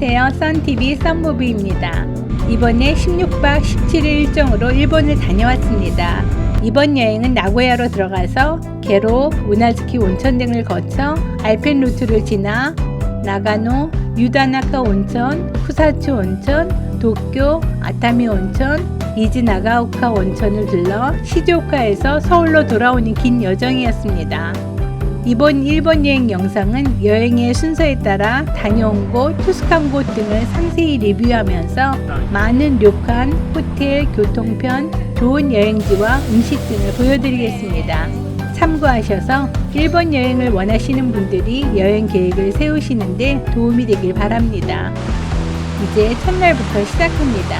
안녕하세요. 썬TV 썬모브입니다. 이번에 16박 17일 일정으로 일본을 다녀왔습니다. 이번 여행은 나고야로 들어가서 계로, 우나즈키 온천 등을 거쳐 알펜 루트를 지나 나가노, 유다나카 온천, 쿠사츠 온천, 도쿄, 아타미 온천, 이즈나가오카 온천을 들러 시즈오카에서 서울로 돌아오는 긴 여정이었습니다. 이번 일본 여행 영상은 여행의 순서에 따라 다녀온 곳, 투숙한 곳 등을 상세히 리뷰하면서 많은 료칸, 호텔, 교통편, 좋은 여행지와 음식 등을 보여드리겠습니다. 참고하셔서 일본 여행을 원하시는 분들이 여행 계획을 세우시는데 도움이 되길 바랍니다. 이제 첫날부터 시작합니다.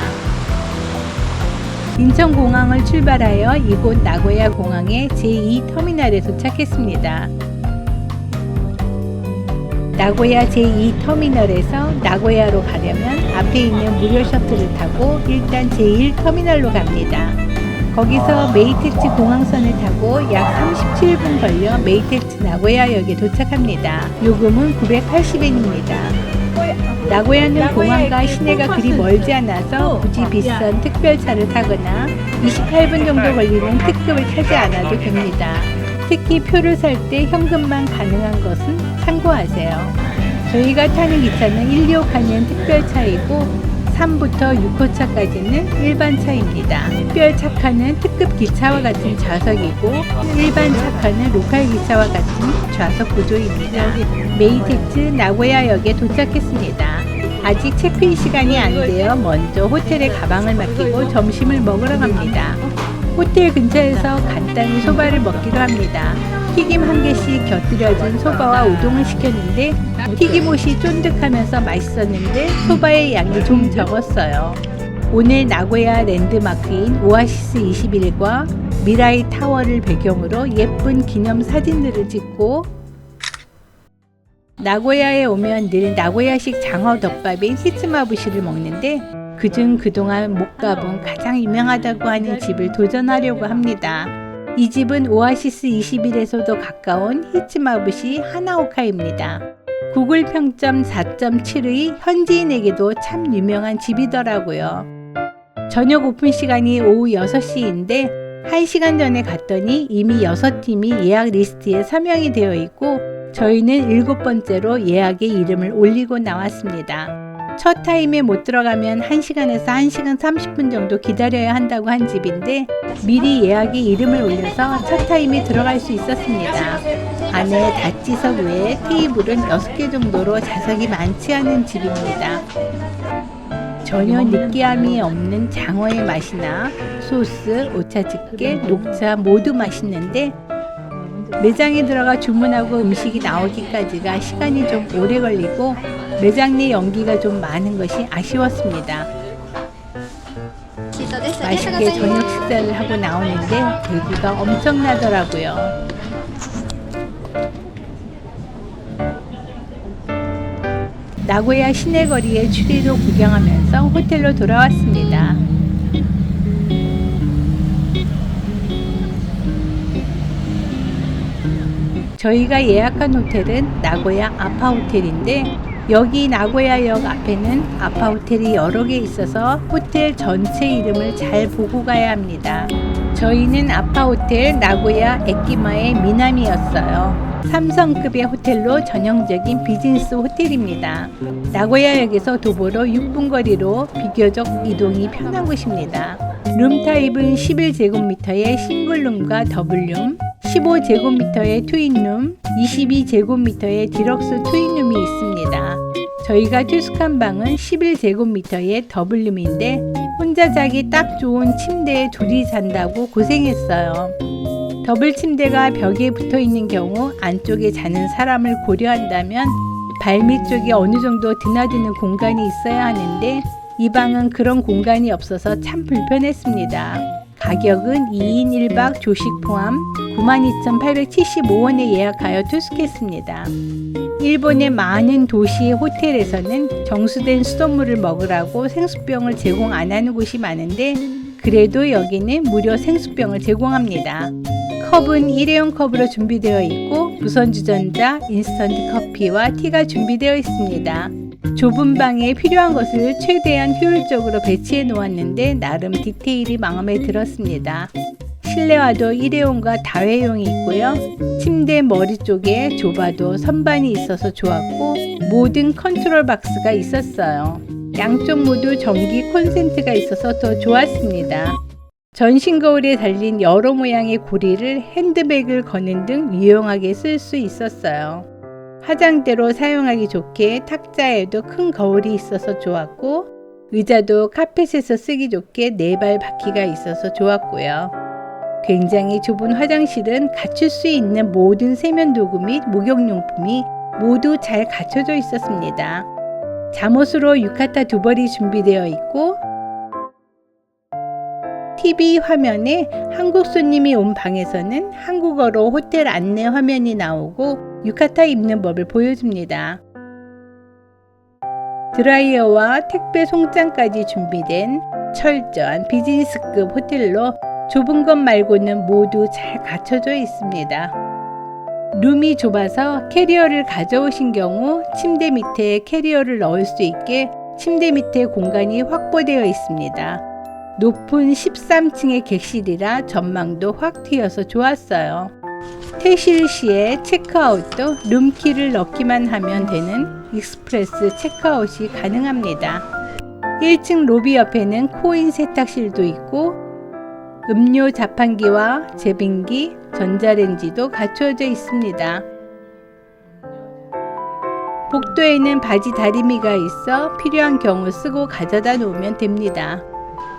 인천공항을 출발하여 이곳 나고야 공항의 제2터미널에 도착했습니다. 나고야 제2터미널에서 나고야로 가려면 앞에 있는 무료 셔틀을 타고 일단 제1터미널로 갑니다. 거기서 메이테츠 공항선을 타고 약 37분 걸려 메이테츠 나고야역에 도착합니다. 요금은 980엔입니다. 나고야는 공항과 시내가 그리 멀지 않아서 굳이 비싼 특별차를 타거나 28분 정도 걸리는 특급을 타지 않아도 됩니다. 특히 표를 살 때 현금만 가능한 것은 참고하세요. 저희가 타는 기차는 1, 2호 칸은 특별차이고 3부터 6호차까지는 일반 차입니다. 특별 차칸은 특급 기차와 같은 좌석이고 일반 차칸은 로컬 기차와 같은 좌석 구조입니다. 메이테츠 나고야역에 도착했습니다. 아직 체크인 시간이 안 되어 먼저 호텔에 가방을 맡기고 점심을 먹으러 갑니다. 호텔 근처에서 간단히 소바를 먹기로 합니다. 튀김 한 개씩 곁들여진 소바와 우동을 시켰는데 튀김옷이 쫀득하면서 맛있었는데 소바의 양이 좀 적었어요. 오늘 나고야 랜드마크인 오아시스 21과 미라이 타워를 배경으로 예쁜 기념 사진들을 찍고 나고야에 오면 늘 나고야식 장어덮밥인 히츠마부시를 먹는데 그중 그동안 못 가본 가장 유명하다고 하는 집을 도전하려고 합니다. 이 집은 오아시스 21에서도 가까운 히츠마부시 하나오카입니다. 구글 평점 4.7의 현지인에게도 참 유명한 집이더라고요. 저녁 오픈 시간이 오후 6시인데 1시간 전에 갔더니 이미 6팀이 예약 리스트에 서명이 되어 있고 저희는 7번째로 예약의 이름을 올리고 나왔습니다. 첫 타임에 못 들어가면 1시간에서 1시간 30분 정도 기다려야 한다고 한 집인데 미리 예약의 이름을 올려서 첫 타임에 들어갈 수 있었습니다. 안에 다찌석 외에 테이블은 6개 정도로 좌석이 많지 않은 집입니다. 전혀 느끼함이 없는 장어의 맛이나 소스, 오차즈케, 녹차 모두 맛있는데 매장에 들어가 주문하고 음식이 나오기까지가 시간이 좀 오래 걸리고 매장 내 연기가 좀 많은 것이 아쉬웠습니다. 맛있게 저녁 식사를 하고 나오는데 대기가 엄청나더라고요. 나고야 시내거리의 추리로 구경하면서 호텔로 돌아왔습니다. 저희가 예약한 호텔은 나고야 아파호텔인데 여기 나고야역 앞에는 아파호텔이 여러 개 있어서 호텔 전체 이름을 잘 보고 가야 합니다. 저희는 아파호텔 나고야 에키마의 미나미였어요. 3성급의 호텔로 전형적인 비즈니스 호텔입니다. 나고야역에서 도보로 6분 거리로 비교적 이동이 편한 곳입니다. 룸 타입은 11제곱미터의 싱글룸과 더블룸, 15제곱미터의 트윈룸, 22제곱미터의 디럭스 트윈룸이 있습니다. 저희가 투숙한 방은 11제곱미터의 더블룸인데 혼자 자기 딱 좋은 침대에 둘이 잔다고 고생했어요. 더블 침대가 벽에 붙어 있는 경우 안쪽에 자는 사람을 고려한다면 발밑 쪽에 어느 정도 드나드는 공간이 있어야 하는데 이 방은 그런 공간이 없어서 참 불편했습니다. 가격은 2인 1박 조식 포함 92,875원에 예약하여 투숙했습니다. 일본의 많은 도시의 호텔에서는 정수된 수돗물을 먹으라고 생수병을 제공 안 하는 곳이 많은데 그래도 여기는 무료 생수병을 제공합니다. 컵은 일회용 컵으로 준비되어 있고 무선주전자, 인스턴트 커피와 티가 준비되어 있습니다. 좁은 방에 필요한 것을 최대한 효율적으로 배치해 놓았는데 나름 디테일이 마음에 들었습니다. 실내화도 일회용과 다회용이 있고요. 침대 머리 쪽에 좁아도 선반이 있어서 좋았고 모든 컨트롤 박스가 있었어요. 양쪽 모두 전기 콘센트가 있어서 더 좋았습니다. 전신 거울에 달린 여러 모양의 고리를 핸드백을 거는 등 유용하게 쓸 수 있었어요. 화장대로 사용하기 좋게 탁자에도 큰 거울이 있어서 좋았고 의자도 카펫에서 쓰기 좋게 4발 바퀴가 있어서 좋았고요. 굉장히 좁은 화장실은 갖출 수 있는 모든 세면도구 및 목욕용품이 모두 잘 갖춰져 있었습니다. 잠옷으로 유카타 2벌이 준비되어 있고 TV 화면에 한국 손님이 온 방에서는 한국어로 호텔 안내 화면이 나오고 유카타 입는 법을 보여줍니다. 드라이어와 택배 송장까지 준비된 철저한 비즈니스급 호텔로 좁은 것 말고는 모두 잘 갖춰져 있습니다. 룸이 좁아서 캐리어를 가져오신 경우 침대 밑에 캐리어를 넣을 수 있게 침대 밑에 공간이 확보되어 있습니다. 높은 13층의 객실이라 전망도 확 트여서 좋았어요. 퇴실 시에 체크아웃도 룸키를 넣기만 하면 되는 익스프레스 체크아웃이 가능합니다. 1층 로비 옆에는 코인 세탁실도 있고 음료 자판기와 제빙기, 전자레인지도 갖추어져 있습니다. 복도에는 바지 다리미가 있어 필요한 경우 쓰고 가져다 놓으면 됩니다.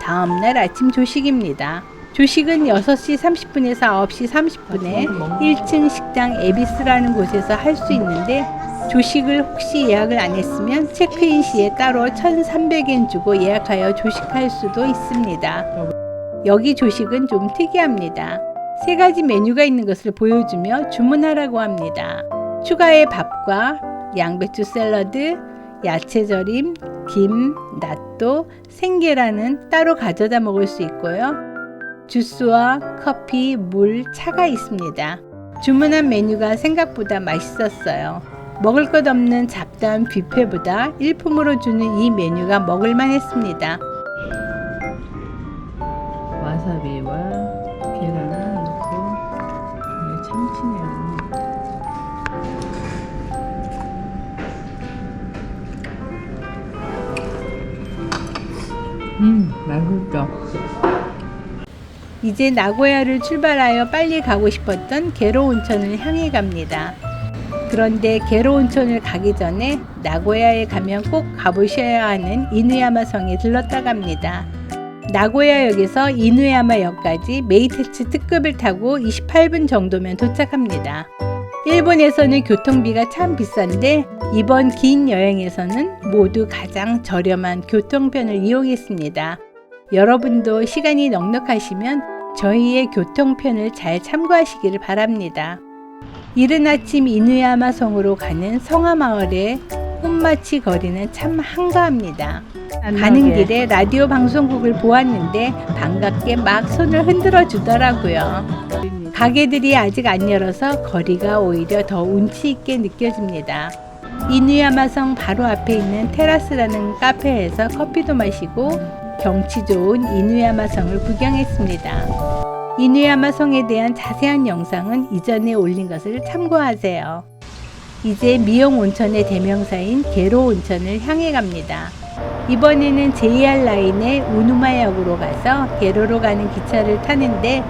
다음날 아침 조식입니다. 조식은 6시 30분에서 9시 30분에 1층 식당 에비스라는 곳에서 할 수 있는데 조식을 혹시 예약을 안 했으면 체크인 시에 따로 1,300엔 주고 예약하여 조식할 수도 있습니다. 여기 조식은 좀 특이합니다. 3가지 메뉴가 있는 것을 보여주며 주문하라고 합니다. 추가의 밥과 양배추 샐러드, 야채절임, 김, 낫또, 생계란은 따로 가져다 먹을 수 있고요. 주스와 커피, 물, 차가 있습니다. 주문한 메뉴가 생각보다 맛있었어요. 먹을 것 없는 잡다한 뷔페보다 일품으로 주는 이 메뉴가 먹을만 했습니다. 와사비와 계란을 넣고 참치네요. 맛있다. 이제 나고야를 출발하여 빨리 가고 싶었던 게로 온천을 향해 갑니다. 그런데 게로 온천을 가기 전에 나고야에 가면 꼭 가보셔야 하는 이누야마 성에 들렀다 갑니다. 나고야역에서 이누야마역까지 메이테츠 특급을 타고 28분 정도면 도착합니다. 일본에서는 교통비가 참 비싼데 이번 긴 여행에서는 모두 가장 저렴한 교통편을 이용했습니다. 여러분도 시간이 넉넉하시면 저희의 교통편을 잘 참고하시기를 바랍니다. 이른 아침 이누야마 성으로 가는 성화마을의 혼마치 거리는 참 한가합니다. 가는 길에 라디오 방송국을 보았는데 반갑게 막 손을 흔들어 주더라고요. 가게들이 아직 안 열어서 거리가 오히려 더 운치 있게 느껴집니다. 이누야마성 바로 앞에 있는 테라스라는 카페에서 커피도 마시고 경치 좋은 이누야마성을 구경했습니다. 이누야마성에 대한 자세한 영상은 이전에 올린 것을 참고하세요. 이제 미용 온천의 대명사인 게로 온천을 향해 갑니다. 이번에는 JR 라인의 우누마역으로 가서 게로로 가는 기차를 타는데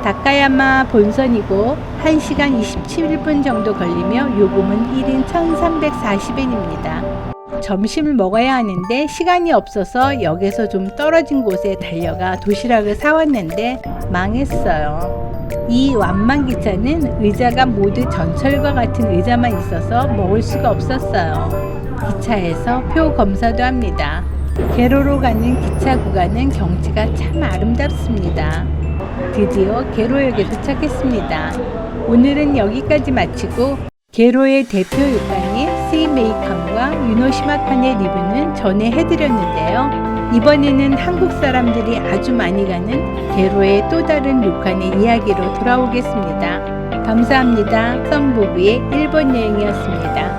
다카야마 본선이고 1시간 27분 정도 걸리며 요금은 1인 1,340엔입니다. 점심을 먹어야 하는데 시간이 없어서 역에서 좀 떨어진 곳에 달려가 도시락을 사왔는데 망했어요. 이 완만 기차는 의자가 모두 전철과 같은 의자만 있어서 먹을 수가 없었어요. 기차에서 표 검사도 합니다. 게로로 가는 기차 구간은 경치가 참 아름답습니다. 드디어 게로역에 도착했습니다. 오늘은 여기까지 마치고 게로의 대표 요칸인 세이메이칸과 유노시마칸의 리뷰는 전에 해드렸는데요. 이번에는 한국 사람들이 아주 많이 가는 게로의 또 다른 료칸의 이야기로 돌아오겠습니다. 감사합니다. 썸부부의 일본 여행이었습니다.